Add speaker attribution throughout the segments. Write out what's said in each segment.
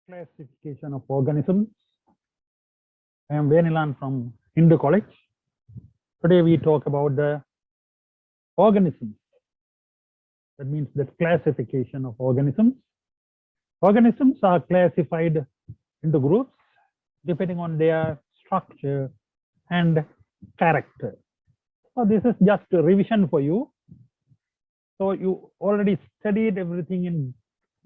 Speaker 1: Classification of organisms. I am Venilaan from Hindu College. Today we talk about the organisms. That means the classification of organisms. Organisms are classified into groups depending on their structure and character. So this is just a revision for you. So you already studied everything in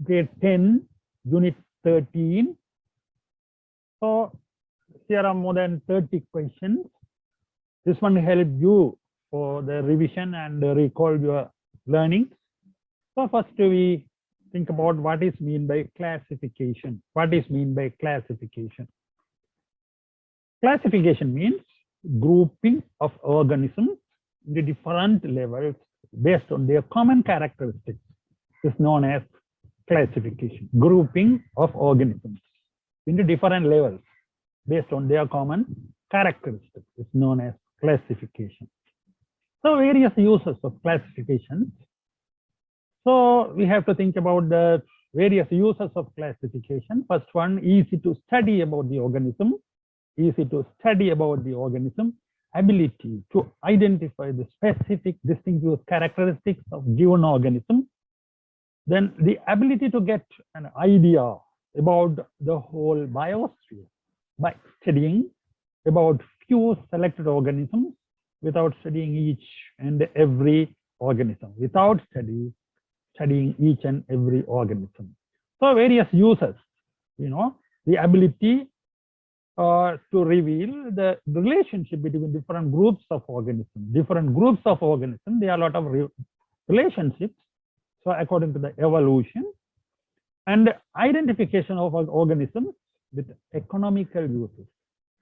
Speaker 1: grade 10, unit 13. So here are more than 30 questions. This one will help you for the revision and recall your learning. So first we think about what is mean by classification. What is mean by classification? Classification means grouping of organisms into different levels based on their common characteristics. This is known as classification. Grouping of organisms into different levels based on their common characteristics is known as classification. So various uses of classification. So we have to think about the various uses of classification. First one, easy to study about the organism. Easy to study about the organism. Ability to identify the specific distinctive characteristics of given organism. Then the ability to get an idea about the whole biosphere by studying about few selected organisms without studying each and every organism, without studying each and every organism. So various uses, the ability to reveal the relationship between different groups of organisms. Different groups of organisms, there are a lot of relationships. So according to the evolution and identification of organisms with economical uses.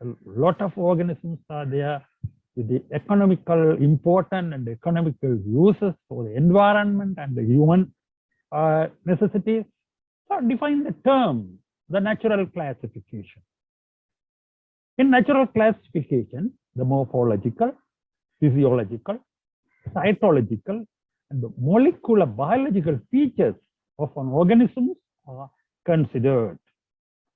Speaker 1: A lot of organisms are there with the economical importance and economical uses for the environment and the human necessities. So define the term, the natural classification. In natural classification, the morphological, physiological, cytological, and the molecular biological features of an organism are considered.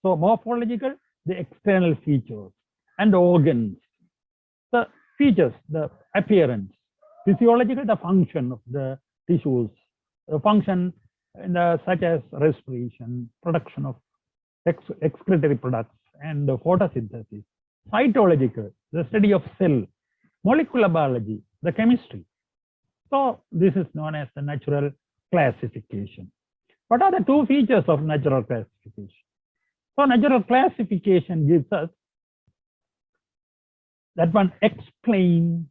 Speaker 1: So morphological, the external features, and organs, the features, the appearance. Physiological, the function of the tissues, the function such as respiration, production of excretory products, and photosynthesis. Cytological, the study of cell. Molecular biology, the chemistry. So this is known as the natural classification. What are the two features of natural classification? So natural classification gives us that one explains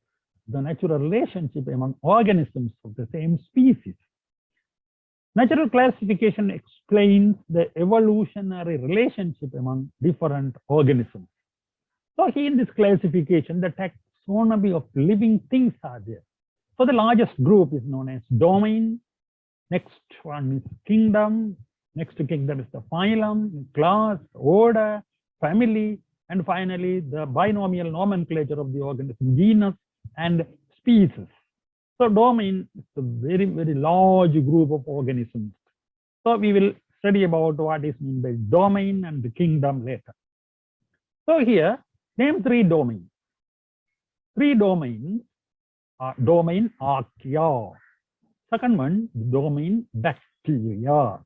Speaker 1: the natural relationship among organisms of the same species. Natural classification explains the evolutionary relationship among different organisms. So here in this classification, the taxonomy of living things are there. So the largest group is known as domain. Next one is kingdom. Next to kingdom is the phylum, class, order, family, and finally the binomial nomenclature of the organism, genus and species. So domain is a very, very large group of organisms. So we will study about what is meant by domain and the kingdom later. So here, name three domains. Three domains are Domain Archaea. Second one, Domain Bacteria.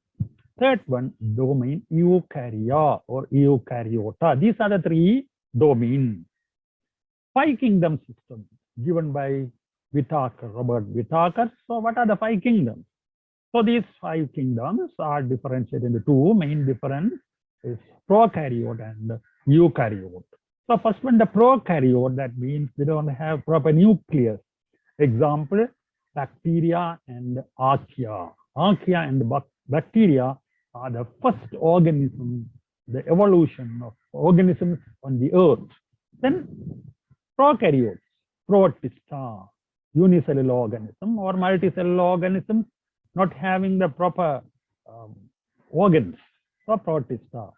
Speaker 1: Third one, Domain Eukarya or Eukaryota. These are the three domains. 5 kingdom systems given by Robert Whittaker. So what are the 5 kingdoms? So these 5 kingdoms are differentiated into two. Main difference is prokaryote and eukaryote. So first one, the prokaryote, that means they don't have proper nucleus. Example, bacteria and archaea. Archaea and bacteria are the first organism, the evolution of organisms on the earth. Then prokaryotes, Protista, unicellular organism or multicellular organisms not having the proper organs. So Protista.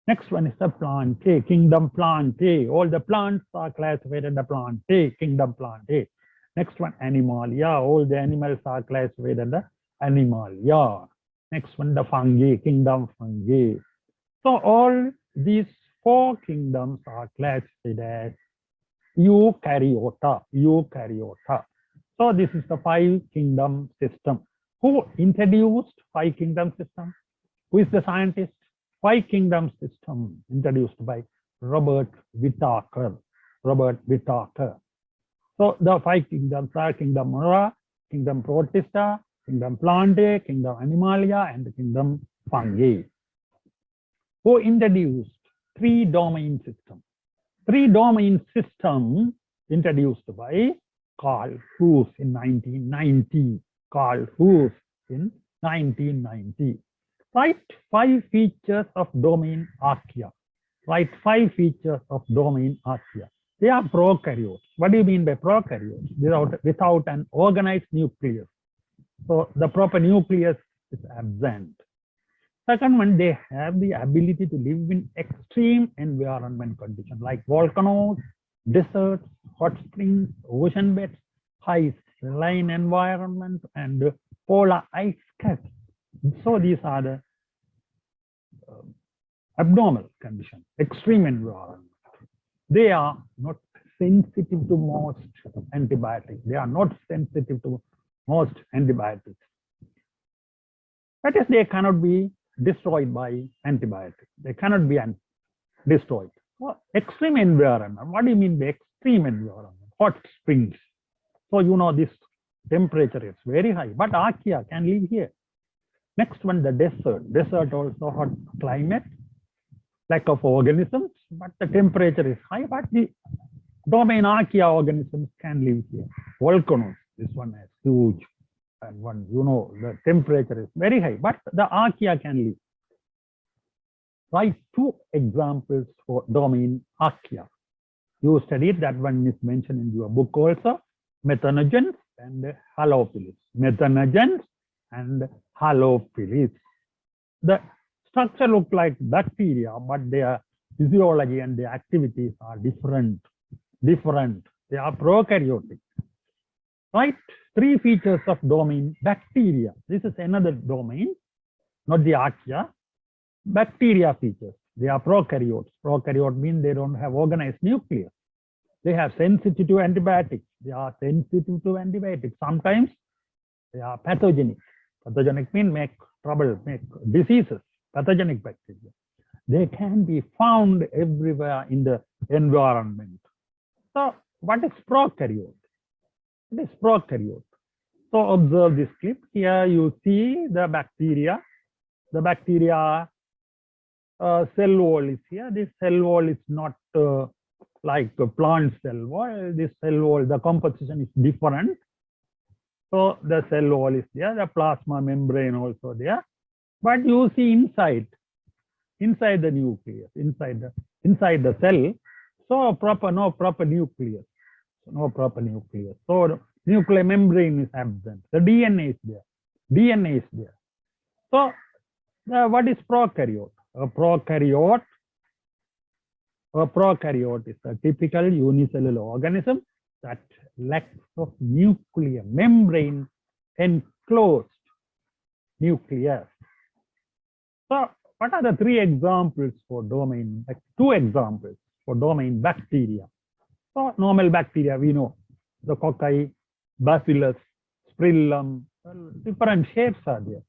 Speaker 1: Next one is the Plantae, Kingdom Plantae. All the plants are classified in the Plantae, Kingdom Plantae. Next one, Animalia. All the animals are classified in the Animalia. Next one, the fungi, Kingdom Fungi. So all these four kingdoms are classified as Eukaryota. Eukaryota. So this is the five kingdom system. Who introduced five kingdom system? Who is the scientist? Five kingdom system introduced by Robert Whittaker. Robert Whittaker. So the five kingdoms are Kingdom Flora, Kingdom Protista, Kingdom Plantae, Kingdom Animalia, and Kingdom Fungi. Who introduced three domain system? Three domain system introduced by Carl Fuchs in 1990. Carl Fuchs in 1990. Write five features of Domain Archaea. Write five features of Domain Archaea. They are prokaryotes. What do you mean by prokaryotes? Without an organized nucleus. So the proper nucleus is absent. Second one, they have the ability to live in extreme environment conditions like volcanoes, deserts, hot springs, ocean beds, high saline environment, and polar ice caps. So these are the abnormal conditions, extreme environment. They are not sensitive to most antibiotics. They are not sensitive to most antibiotics. That is, they cannot be destroyed by antibiotics. They cannot be destroyed. Well, extreme environment. What do you mean by extreme environment? Hot springs. So you know this temperature is very high, but Archaea can live here. Next one, the desert. Desert also hot climate, lack of organisms, but the temperature is high, but the Domain Archaea organisms can live here. Volcanoes, this one is huge. And one, you know, the temperature is very high, but the Archaea can live. Write two examples for Domain Archaea. You studied that one is mentioned in your book also, methanogens and halophilids. Methanogens and halophilids. The structure looks like bacteria, but their physiology and their activities are different. They are prokaryotic. Right? Three features of domain bacteria. This is another domain, not the Archaea. Bacteria features. They are prokaryotes. Prokaryote means they don't have organized nucleus. They have sensitivity to antibiotics. They are sensitive to antibiotics. Sometimes they are pathogenic. Pathogenic means make trouble, make diseases. Pathogenic bacteria. They can be found everywhere in the environment. So what is prokaryote? It is prokaryote. So observe this clip. Here you see the bacteria. The bacteria cell wall is here. This cell wall is not like a plant cell wall. This cell wall, the composition is different. So the cell wall is there. The plasma membrane also there. But you see inside the nucleus, inside the cell, so no proper nucleus. No proper nucleus. So the nuclear membrane is absent. The DNA is there. DNA is there. So what is prokaryote? A prokaryote is a typical unicellular organism that lacks of nuclear membrane enclosed nucleus. So what are the three examples for domain? Two examples for domain bacteria. So normal bacteria, we know the cocci, bacillus, spirillum, different shapes are there.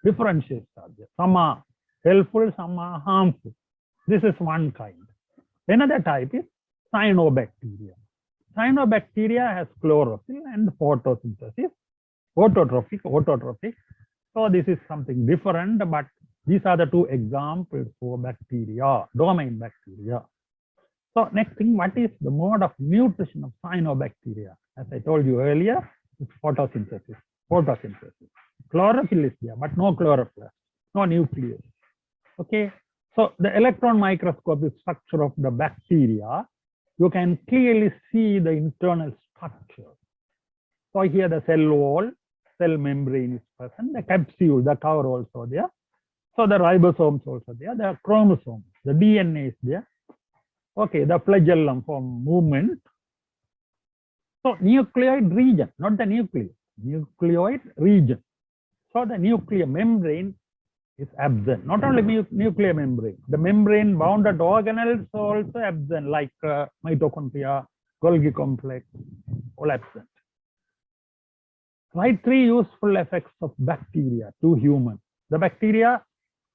Speaker 1: Different shapes are there. Some are helpful, some are harmful. This is one kind. Another type is cyanobacteria. Cyanobacteria has chlorophyll and photosynthesis, autotrophic. So this is something different, but these are the two examples for bacteria, domain bacteria. So next thing, what is the mode of nutrition of cyanobacteria? As I told you earlier, it's photosynthesis. Chlorophyll is there, but no chloroplast, no nucleus. Okay. So the electron microscopic structure of the bacteria, you can clearly see the internal structure. So here the cell wall, cell membrane is present, the capsule, the cover also there. So the ribosomes also there, the chromosomes, the DNA is there. Okay, the flagellum for movement. So nucleoid region, not the nucleus, nucleoid region. So the nuclear membrane is absent. Not only nuclear membrane, the membrane bounded organelles also absent, like mitochondria, Golgi complex, all absent. Write 3 useful effects of bacteria to humans. The bacteria,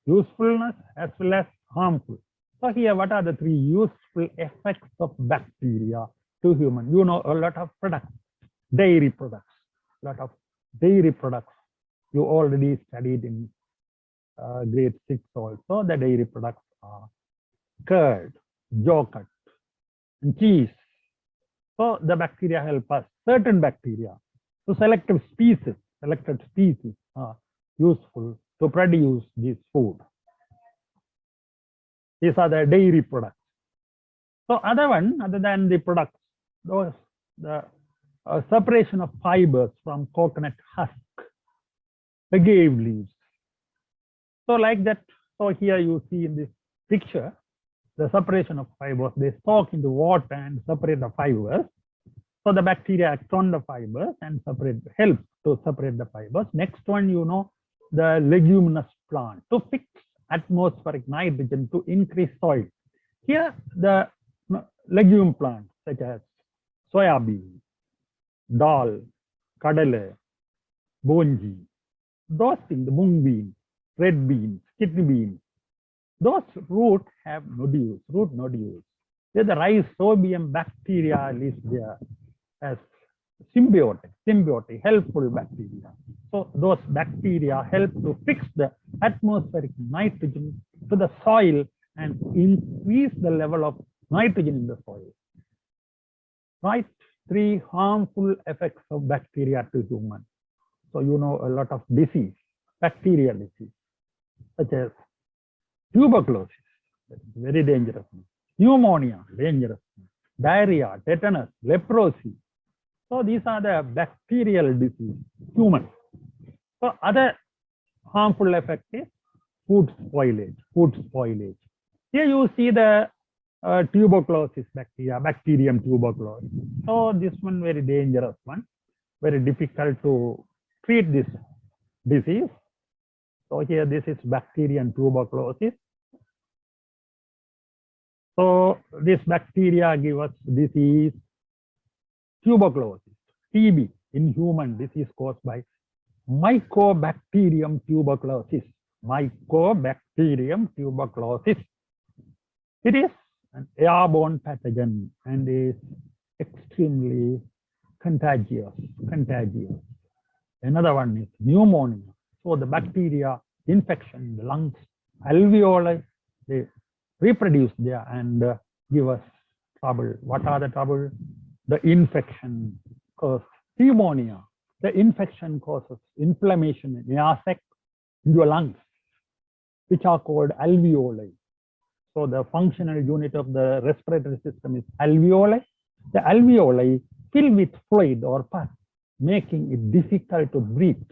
Speaker 1: usefulness as well as harmful. So here, what are the 3 useful effects of bacteria to human? You know, a lot of products, dairy products, lot of dairy products. You already studied in grade 6 also. The dairy products are curd, yogurt, and cheese. So the bacteria help us, certain bacteria. So selected species are useful to produce this food. These are the dairy products. So other than the products, those the separation of fibers from coconut husk, agave leaves. So like that. So here you see in this picture, the separation of fibers. They soak into water and separate the fibers. So the bacteria act on the fibers and help to separate the fibers. Next one, you know, the leguminous plant to fix atmospheric nitrogen to increase soil. Here, the legume plants such as soybean, dal, kadale, bonji, those things, the mung bean, red beans, kidney beans, those roots have nodules, root nodules. There the rhizobium bacteria is there as symbiotic, helpful bacteria. So those bacteria help to fix the atmospheric nitrogen to the soil and increase the level of nitrogen in the soil. Right? 3 harmful effects of bacteria to human. So you know a lot of disease, bacterial disease, such as tuberculosis, very dangerous. Pneumonia, dangerous. Diarrhea, tetanus, leprosy. So these are the bacterial disease, human. So other harmful effect is food spoilage. Here you see the tuberculosis bacteria, bacterium tuberculosis. So this one very dangerous one, very difficult to treat this disease. So here this is bacterium tuberculosis. So this bacteria give us disease, tuberculosis, TB in human. This is caused by Mycobacterium tuberculosis. Mycobacterium tuberculosis. It is an airborne pathogen and is extremely contagious. Another one is pneumonia. So the bacteria infection in the lungs, alveoli, they reproduce there and give us trouble. What are the trouble? The infection causes pneumonia. The infection causes inflammation in air sac in your lungs, which are called alveoli. So the functional unit of the respiratory system is alveoli. The alveoli fill with fluid or pus, making it difficult to breathe.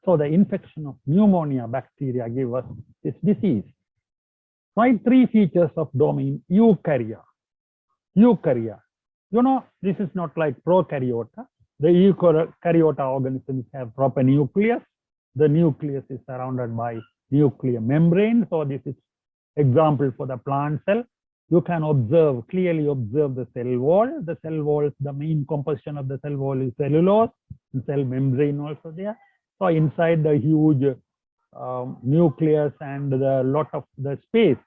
Speaker 1: So the infection of pneumonia bacteria give us this disease. Write 3 features of domain Eukarya. Eukarya. You know, this is not like prokaryote. The eukaryote organisms have proper nucleus. The nucleus is surrounded by nuclear membrane. So this is example for the plant cell. You can clearly observe the cell wall. The cell wall, the main composition of the cell wall is cellulose, and cell membrane also there. So inside the huge nucleus and the lot of the space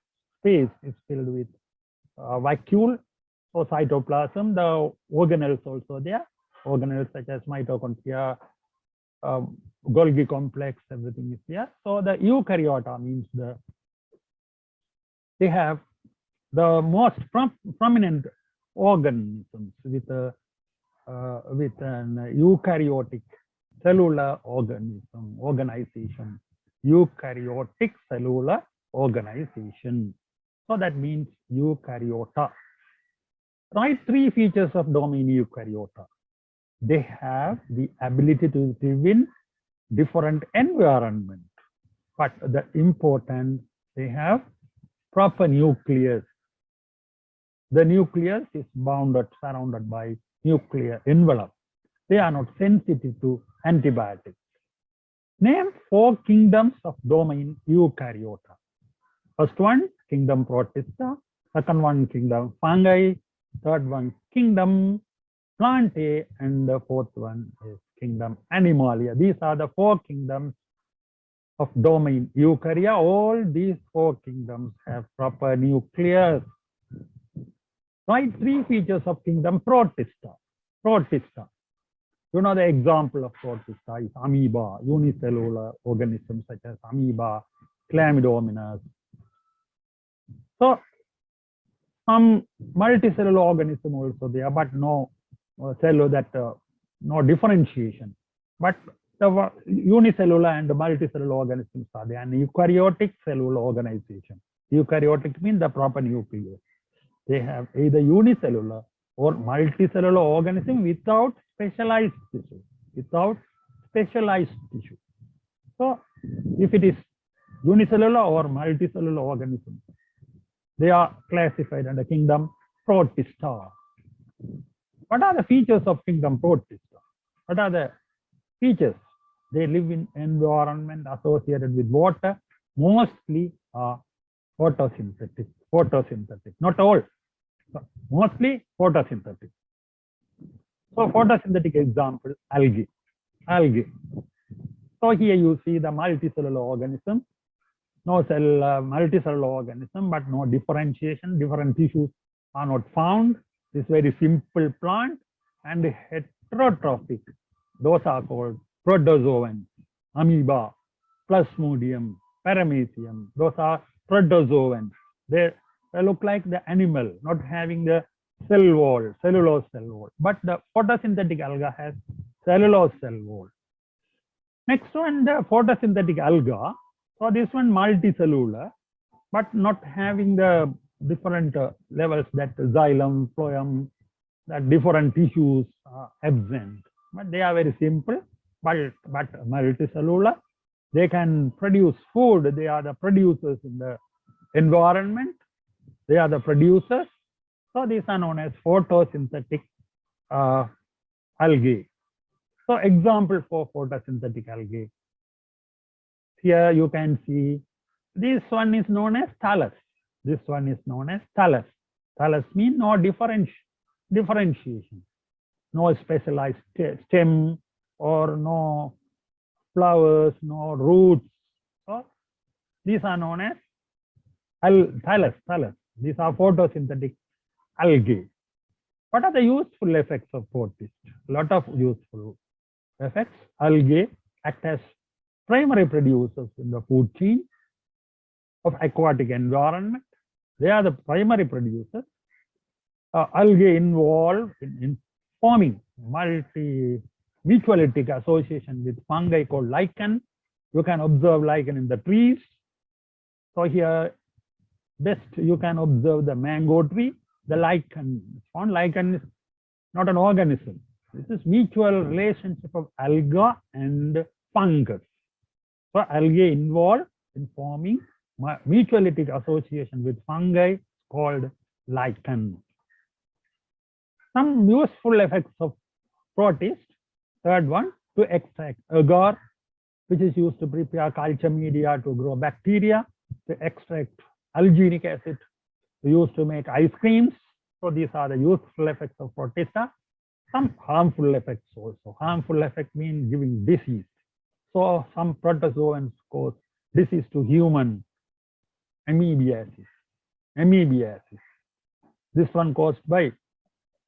Speaker 1: is filled with vacuole. So cytoplasm, the organelles also there. Organelles such as mitochondria, Golgi complex, everything is there. So the eukaryota means they have the most prominent organisms with an eukaryotic cellular organization. Eukaryotic cellular organization. So that means eukaryota. Write 3 features of domain Eukaryota. They have the ability to live in different environment, but the important, they have proper nucleus. The nucleus is surrounded by nuclear envelope. They are not sensitive to antibiotics. Name 4 kingdoms of domain Eukaryota. First one, Kingdom Protista. Second one, Kingdom Fungi. Third one, Kingdom Plantae. And the fourth one is Kingdom Animalia. These are the 4 kingdoms of domain Eukarya. All these 4 kingdoms have proper nucleus. Write 3 features of Kingdom Protista. Protista. You know the example of Protista is amoeba, unicellular organisms such as amoeba, chlamydomonas. So some multicellular organism also there, but no no differentiation. But the unicellular and the multicellular organisms are there, and eukaryotic cellular organization. Eukaryotic means the proper nucleus. They have either unicellular or multicellular organism without specialized tissue. Without specialized tissue. So if it is unicellular or multicellular organism, they are classified under Kingdom Protista. What are the features of Kingdom Protista? What are the features? They live in environment associated with water, mostly photosynthetic. Photosynthetic, not all, but mostly photosynthetic. So photosynthetic example, algae. Algae. So here you see the multicellular organism, no cell multicellular organism, but no differentiation. Different tissues are not found. This very simple plant and heterotrophic. Those are called protozoans, amoeba, plasmodium, paramecium. Those are protozoans. They look like the animal, not having the cell wall, cellulose cell wall. But the photosynthetic alga has cellulose cell wall. Next one, the photosynthetic alga. So this one multicellular, but not having the different levels that xylem, phloem, that different tissues are absent. But they are very simple, but multicellular. They can produce food. They are the producers in the environment. They are the producers. So these are known as photosynthetic algae. So example for photosynthetic algae. Here you can see this one is known as thallus. This one is known as thallus. Thallus means no differentiation, no specialized stem or no flowers, no roots. So these are known as thallus. These are photosynthetic algae. What are the useful effects of protists? A lot of useful effects. Algae act as primary producers in the food chain of aquatic environment. They are the primary producers. Algae involved in forming mutualistic association with fungi called lichen. You can observe lichen in the trees. So here, best you can observe the mango tree. The lichen is found. Lichen is not an organism. This is mutual relationship of alga and fungus. So algae involved in forming mutualistic association with fungi called lichen. Some useful effects of protists. Third one, to extract agar, which is used to prepare culture media to grow bacteria, to extract alginic acid, used to make ice creams. So these are the useful effects of Protista. Some harmful effects also. Harmful effect means giving disease. So some protozoans cause disease to human. Amoebiasis. This one caused by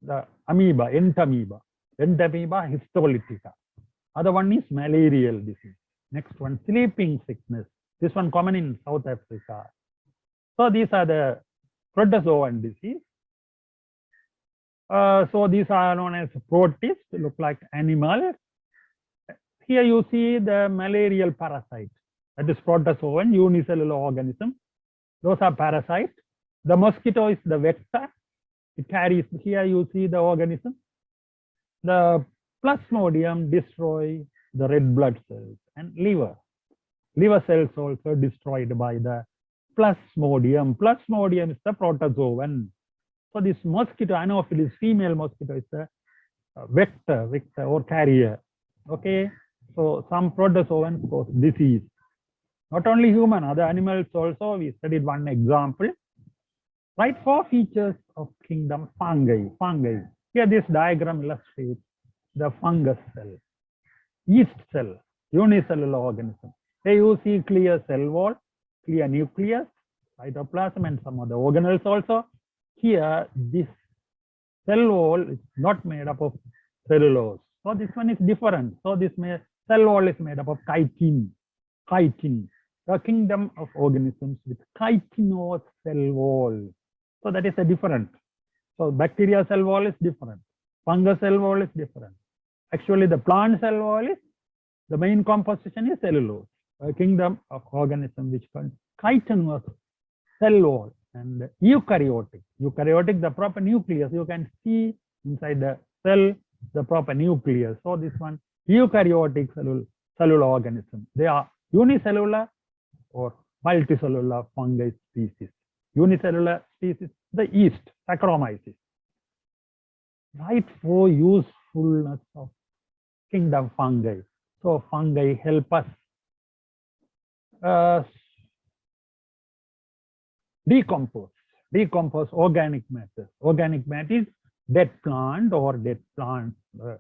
Speaker 1: the amoeba, entamoeba histolytica. Other one is malarial disease. Next one, sleeping sickness. This one common in South Africa. So these are the protozoan disease. So these are known as protists, look like animals. Here you see the malarial parasite. That is protozoan, unicellular organism. Those are parasites. The mosquito is the vector. It carries, here you see the organism. The plasmodium destroy the red blood cells and liver. Liver cells also destroyed by the plasmodium. Plasmodium is the protozoan. So this mosquito, Anopheles female mosquito is the vector or carrier. Okay. So some protozoans cause disease. Not only human, other animals also. We studied one example. Write 4 features of kingdom fungi. Fungi. Here this diagram illustrates the fungus cell, yeast cell, unicellular organism. They use clear cell wall, clear nucleus, cytoplasm, and some other organelles also. Here, this cell wall is not made up of cellulose. So this one is different. So this cell wall is made up of chitin. Chitin. The kingdom of organisms with chitinous cell wall. So that is a different. So bacteria cell wall is different. Fungus cell wall is different. Actually, the plant cell wall is, the main composition is cellulose. A kingdom of organisms which contain chitinous cell wall and eukaryotic. Eukaryotic, the proper nucleus. You can see inside the cell the proper nucleus. So this one, eukaryotic cellular organism. They are unicellular or multicellular fungi species. Unicellular species, the yeast, Saccharomyces. Right for usefulness of kingdom fungi. So fungi help us decompose organic matter. Organic matter is dead plant or dead plant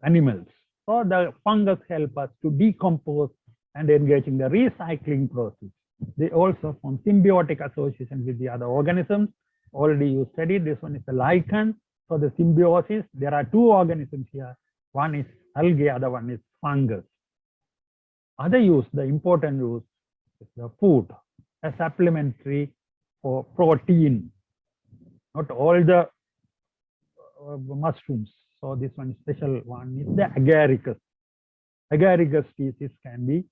Speaker 1: animals. So the fungus help us to decompose and engage in the recycling process. They also form symbiotic association with the other organisms. Already you studied, this one is the lichen. So the symbiosis, there are 2 organisms here. One is algae, other one is fungus. Other use, the important use is the food, a supplementary for protein. Not all the mushrooms. So this one special one is the agaricus. Agaricus species can be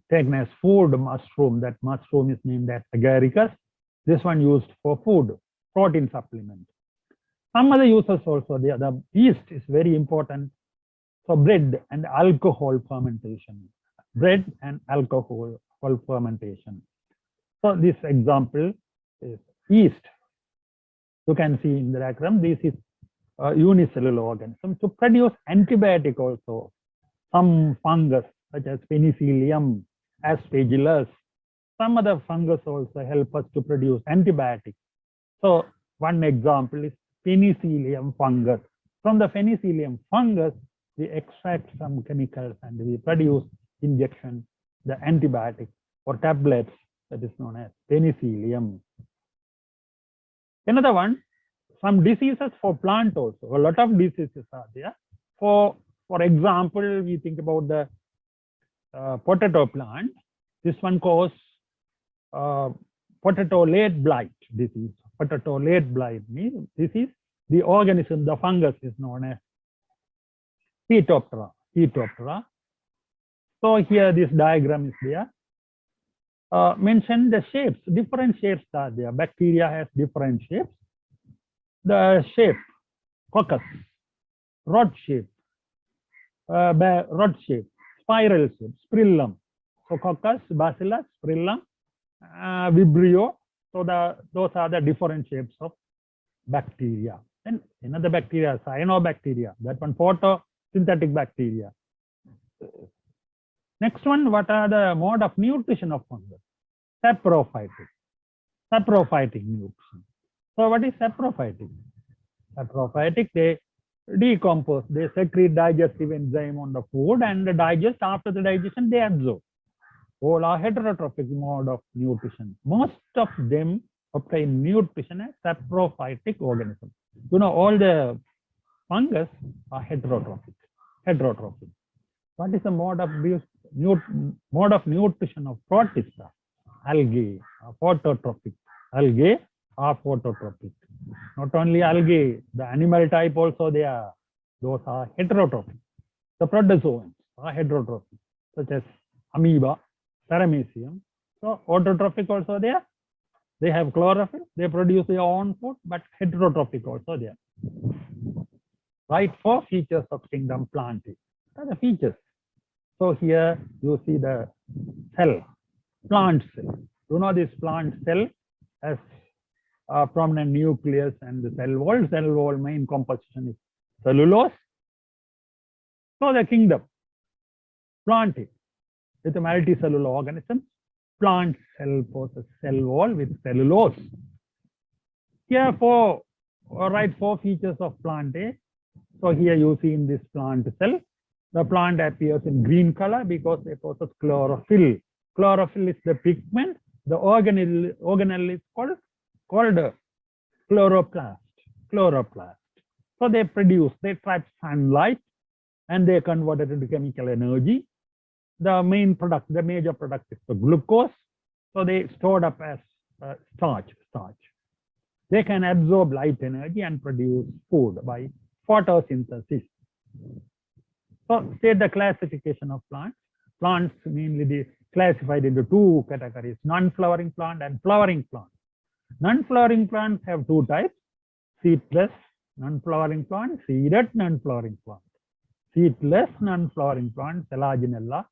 Speaker 1: taken as food mushroom. That mushroom is named as agaricus. This one used for food, protein supplement. Some other uses also, the yeast is very important for bread and alcohol fermentation. Bread and alcohol fermentation. So this example is yeast. You can see in the diagram, this is a unicellular organism. To produce antibiotic also, some fungus such as penicillium, aspergillus, some other fungus also help us to produce antibiotics. So one example is penicillium fungus. From the penicillium fungus, we extract some chemicals and we produce injection, the antibiotic or tablets that is known as penicillium. Another one, some diseases for plant also. A lot of diseases are there. For example, we think about the potato plant. This one causes potato late blight disease. Potato late blight means this is the organism, the fungus is known as Phytophthora. So here this diagram is there. Mention the shapes, different shapes are there. Bacteria has different shapes. The shape, coccus, rod shape, spiral shape, sprillum. So coccus, bacillus, sprillum, vibrio. So those are the different shapes of bacteria. And another bacteria, cyanobacteria, that one photosynthetic bacteria. Next one, what are the mode of nutrition of fungus? Saprophytic nutrition. So what is saprophytic? Saprophytic, they decompose, they secrete digestive enzyme on the food and digest. After the digestion, they absorb. All are heterotrophic mode of nutrition. Most of them obtain nutrition as saprophytic organisms. You know, all the fungus are heterotrophic. What is the mode of nutrition of Protista? Algae are phototrophic. Algae are phototrophic. Not only algae, the animal type also they are. Those are heterotrophic. The protozoans are heterotrophic, such as amoeba, paramecium. So autotrophic also there. They have chlorophyll. They produce their own food, but heterotrophic also there. Right, 4 features of Kingdom Plantae. What are the features? So here you see the cell, plant cell. You know this plant cell has a prominent nucleus and the cell wall. Cell wall main composition is cellulose. So the kingdom. Plantae. With a multicellular organism, plant cell possesses cell wall with cellulose. Here write 4 features of Plantae. So here you see in this plant cell, the plant appears in green color because they possess chlorophyll. Chlorophyll is the pigment. The organelle is called chloroplast. So they trap sunlight and they convert it into chemical energy. The major product is the glucose. So they stored up as starch. They can absorb light energy and produce food by photosynthesis. So state the classification of plants. Plants mainly classified into 2 categories, non-flowering plant and flowering plant. Non-flowering plants have 2 types, seedless non-flowering plant, seeded non-flowering plant. Seedless non-flowering plants, Selaginella,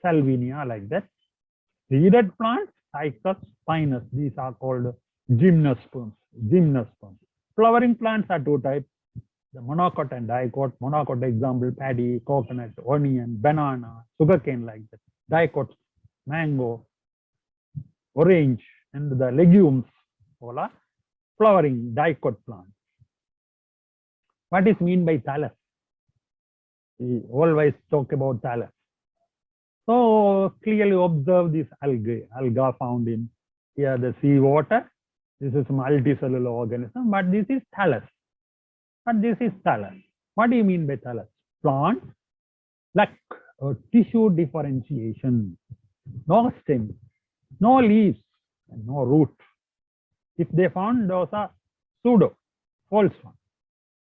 Speaker 1: Salvinia, like that. Seeded plants, Cycas, Pinus, these are called gymnosperms. Flowering plants are 2 types, the monocot and dicot. Monocot example, paddy, coconut, onion, banana, sugarcane, like that. Dicot, mango, orange, and the legumes, all are flowering dicot plants. What is mean by thallus? We always talk about thallus. So clearly observe this algae found in here the sea water. This is multicellular organism, but this is thallus. What do you mean by thallus? Plants lack tissue differentiation, no stem, no leaves, and no root. If they found, those are pseudo, false ones.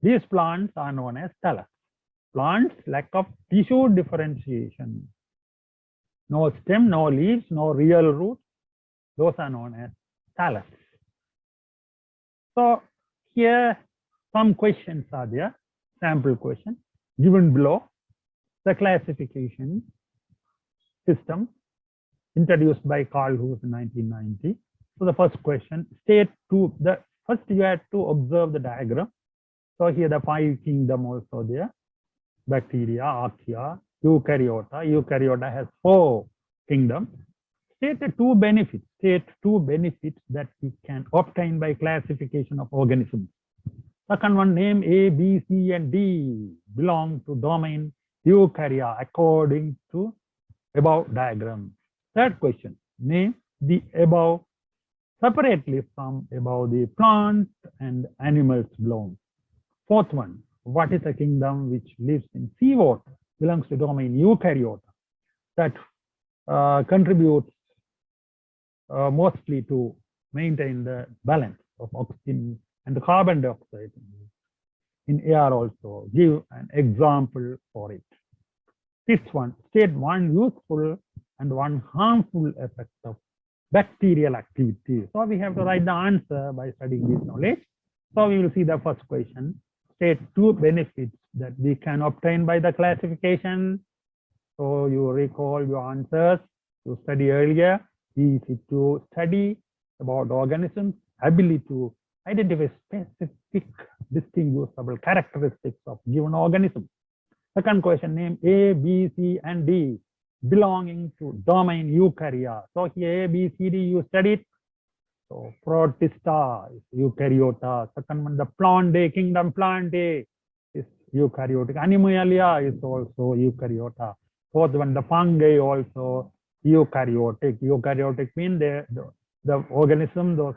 Speaker 1: These plants are known as thallus. Plants lack of tissue differentiation. No stem, no leaves, no real root. Those are known as thallus. So here some questions are there, sample question given below. The classification system introduced by Carl Hughes in 1990. So the first question, first you have to observe the diagram. So here the 5 kingdom also there, bacteria, archaea, eukaryota. Eukaryota has 4 kingdoms. State 2 benefits that we can obtain by classification of organisms. Second one, name A, B, C, and D belong to domain Eukarya according to above diagram. Third question, name the above separately from above the plant and animals belong. Fourth one, what is a kingdom which lives in seawater, belongs to domain Eukaryota, that contributes mostly to maintain the balance of oxygen and carbon dioxide in air also. Give an example for it. Fifth one, state 1 useful and 1 harmful effect of bacterial activity. So we have to write the answer by studying this knowledge. So we will see the first question. State 2 benefits that we can obtain by the classification. So you recall your answers you study earlier. Easy to study about organisms, ability to identify specific distinguishable characteristics of given organism. Second question, name A, B, C, and D belonging to domain Eukarya. So here A, B, C, D you studied. So Protista is Eukaryota. Second one, the Plantae, Kingdom Plantae is eukaryotic. Animalia is also Eukaryota. Fourth one, the fungi also eukaryotic. Eukaryotic means the organism those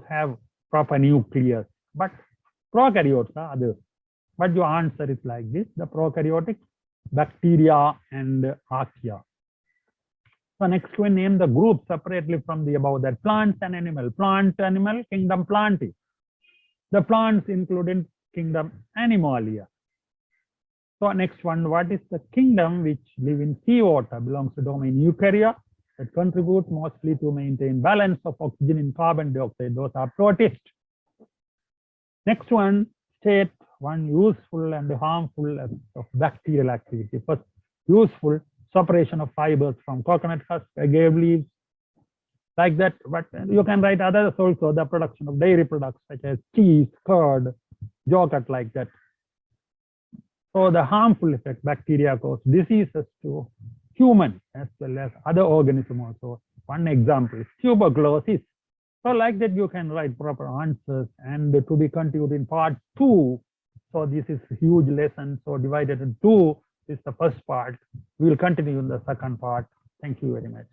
Speaker 1: have proper nucleus. But prokaryotes are others. But your answer is like this: the prokaryotic, bacteria, and archaea. So next we name the group separately from the above, that plants and animal. Plant, animal, Kingdom Plantae. The plants included Kingdom Animalia. So next one, what is the kingdom which live in seawater, belongs to domain Eukarya, that contributes mostly to maintain balance of oxygen in carbon dioxide. Those are protists. Next one, state 1 useful and harmful of bacterial activity. First, useful, separation of fibers from coconut husk, agave leaves, like that. But you can write others also, the production of dairy products such as cheese, curd, yogurt, like that. So the harmful effect, bacteria cause diseases to human as well as other organism also. One example is tuberclosis. So like that, you can write proper answers, and to be continued in part 2. So this is a huge lesson. So divided in 2 is the first part. We will continue in the second part. Thank you very much.